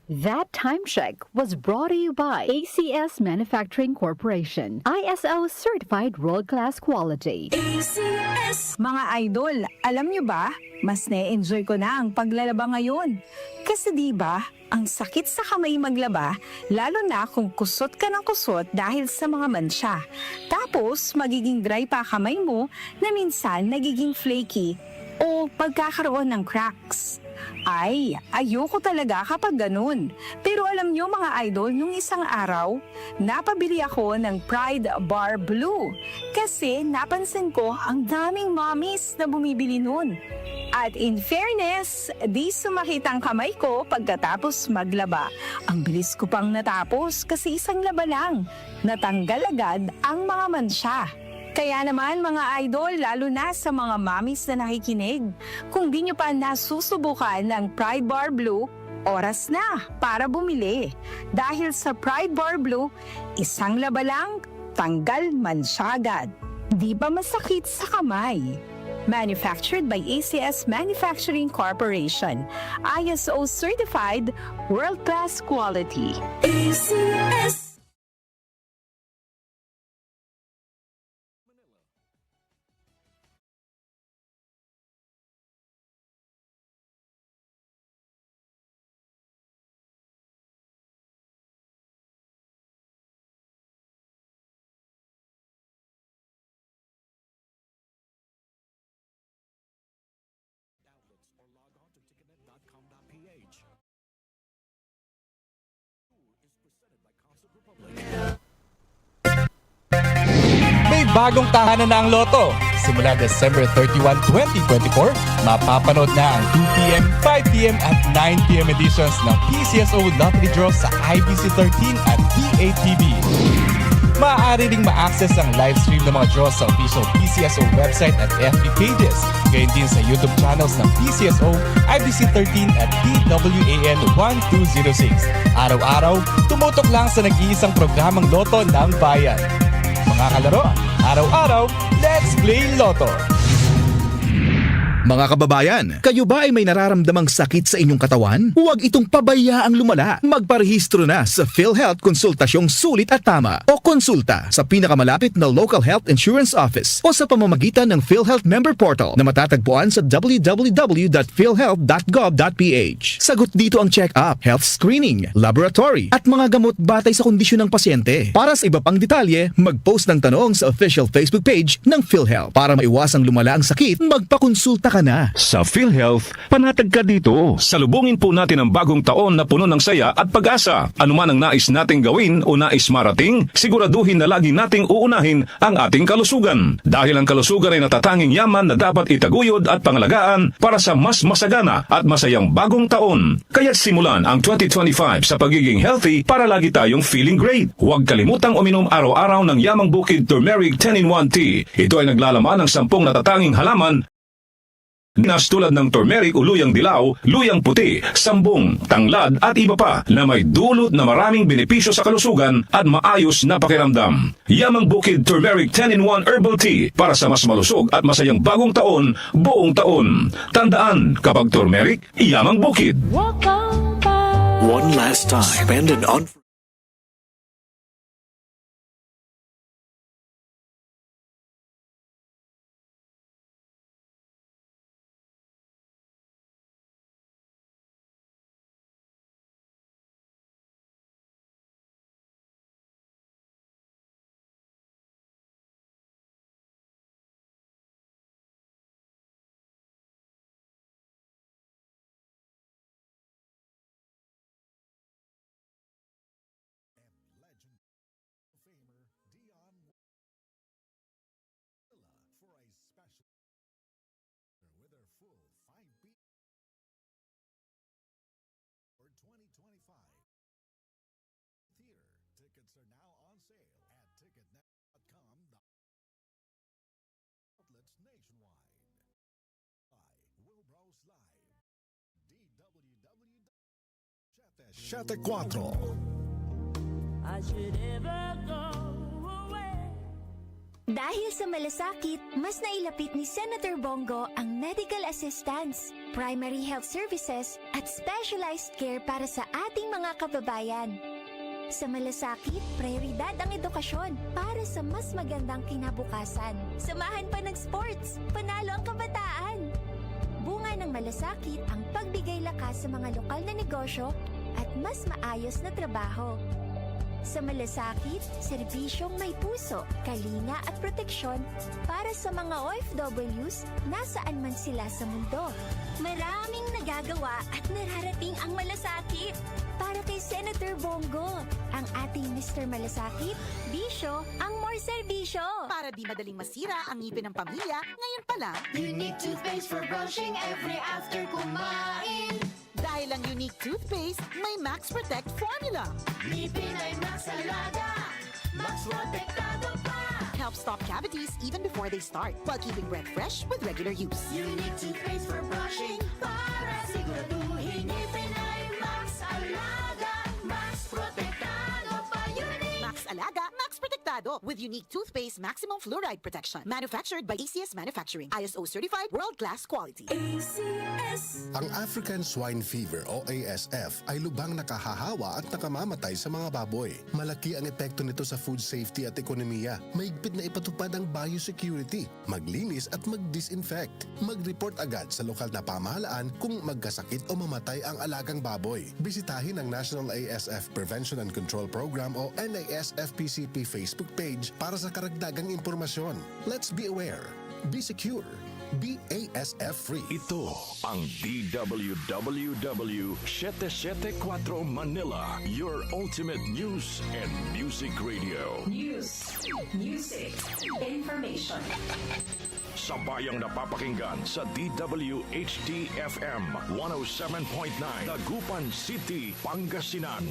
That time check was brought to you by ACS Manufacturing Corporation, ISO certified world-class quality. Mga idol, alam nyo ba, mas na-enjoy ko na ang paglalaba ngayon. Kasi di ba, ang sakit sa kamay maglaba, lalo na kung kusot ka ng kusot dahil sa mga mansya. Tapos, magiging dry pa kamay mo na minsan nagiging flaky o pagkakaroon ng cracks. Ay, ayoko talaga kapag ganun. Pero alam nyo mga idol, nung isang araw, napabili ako ng Pride Bar Blue. Kasi napansin ko ang daming mommies na bumibili nun. At in fairness, di sumakit ang kamay ko pagkatapos maglaba. Ang bilis ko pang natapos kasi isang laba lang. Natanggal agad ang mga mansya. Kaya naman mga idol, lalo na sa mga mommies na nakikinig, kung di nyo pa nasusubukan ng Pride Bar Blue, oras na para bumili. Dahil sa Pride Bar Blue, isang laba lang, tanggal mansya agad. Di ba masakit sa kamay? Manufactured by ACS Manufacturing Corporation, ISO certified, world-class quality. ACS. May bagong tahanan na ang Lotto. Simula December 31, 2024, mapapanood na ang 2pm, 5pm at 9pm editions ng PCSO Lottery Draw sa IBC 13 at PATV. Maaari ding ma-access ang live stream ng mga draws sa official PCSO website at FB pages. Gayon din sa YouTube channels ng PCSO, IBC 13 at DWAN 1206. Araw-araw, tumutok lang sa nag-iisang programang Lotto ng Bayan. Mga kalaro, araw-araw, let's play Lotto! Mga kababayan, kayo ba ay may nararamdamang sakit sa inyong katawan? Huwag itong pabayaang lumala. Magparehistro na sa PhilHealth Konsultasyong Sulit at Tama o konsulta sa pinakamalapit na local health insurance office o sa pamamagitan ng PhilHealth member portal na matatagpuan sa www.philhealth.gov.ph. Sagot dito ang check-up, health screening, laboratory at mga gamot batay sa kondisyon ng pasyente. Para sa iba pang detalye, mag-post ng tanong sa official Facebook page ng PhilHealth. Para maiwasang lumala ang sakit, magpakonsulta ka na. Sa PhilHealth, panatag ka dito. Salubungin po natin ang bagong taon na puno ng saya at pag-asa. Ano man ang nais nating gawin o nais marating, siguraduhin na lagi nating uunahin ang ating kalusugan. Dahil ang kalusugan ay natatanging yaman na dapat itaguyod at pangalagaan para sa mas masagana at masayang bagong taon. Kaya't simulan ang 2025 sa pagiging healthy para lagi tayong feeling great. Huwag kalimutang uminom araw-araw ng Yamang Bukid Turmeric 10-in-1 Tea. Ito ay naglalaman ng 10 natatanging halaman nas tulad ng turmeric o luyang dilaw, luyang puti, sambong, tanglad at iba pa na may dulot na maraming benepisyo sa kalusugan at maayos na pakiramdam. Yamang Bukid Turmeric 10-in-1 Herbal Tea para sa mas malusog at masayang bagong taon, buong taon. Tandaan, kapag turmeric, Yamang Bukid. One last time, spend an Siete 4. Dahil sa malasakit, mas nailapit ni Senator Bongo ang medical assistance, primary health services at specialized care para sa ating mga kababayan. Sa malasakit, prioridad ang edukasyon para sa mas magandang kinabukasan. Samahan pa ng sports, panalo ang kabataan. Bunga ng malasakit ang pagbigay lakas sa mga lokal na negosyo at mas maayos na trabaho. Sa malasakit, serbisyong may puso, kalinga at proteksyon para sa mga OFWs nasaan man sila sa mundo. Maraming nagagawa at nararating ang malasakit. Para kay Senator Bongo, ang ating Mr. Malasakit, bisyo ang more serbisyo. Para di madaling masira ang ngipin ng pamilya, ngayon pa lang, Unique toothpaste for brushing every after kumain. dahil ang unique toothpaste, may Max Protect formula. Ngipin ay Max Alaga, Max Protektado pa. Helps stop cavities even before they start, while keeping breath fresh with regular use. Unique toothpaste for brushing para siguraduhin ngipin ay Max Alaga, Max Protektado pa. Unique. Max Alaga, Max Protectado with unique toothpaste maximum fluoride protection. Manufactured by ACS Manufacturing. ISO certified world-class quality. ACS. Ang African Swine Fever o ASF ay lubhang nakahahawa at nakamamatay sa mga baboy. Malaki ang epekto nito sa food safety at ekonomiya. Mahigpit na ipatupad ang biosecurity, maglinis at mag-disinfect. Mag-report agad sa lokal na pamahalaan kung magkasakit o mamatay ang alagang baboy. Bisitahin ang National ASF Prevention and Control Program o NASFPCP Facebook page para sa karagdagang impormasyon. Let's be aware. Be secure. Be ASF free. Ito ang DWWW 774 Manila, your ultimate news and music radio. News, music, information. Sabayang napapakinggan sa DWHT-FM 107.9 Dagupan City, Pangasinan.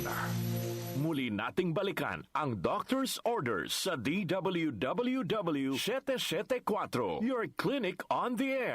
Muli nating balikan ang Doctor's Orders sa DWWW 774, your clinic on the air.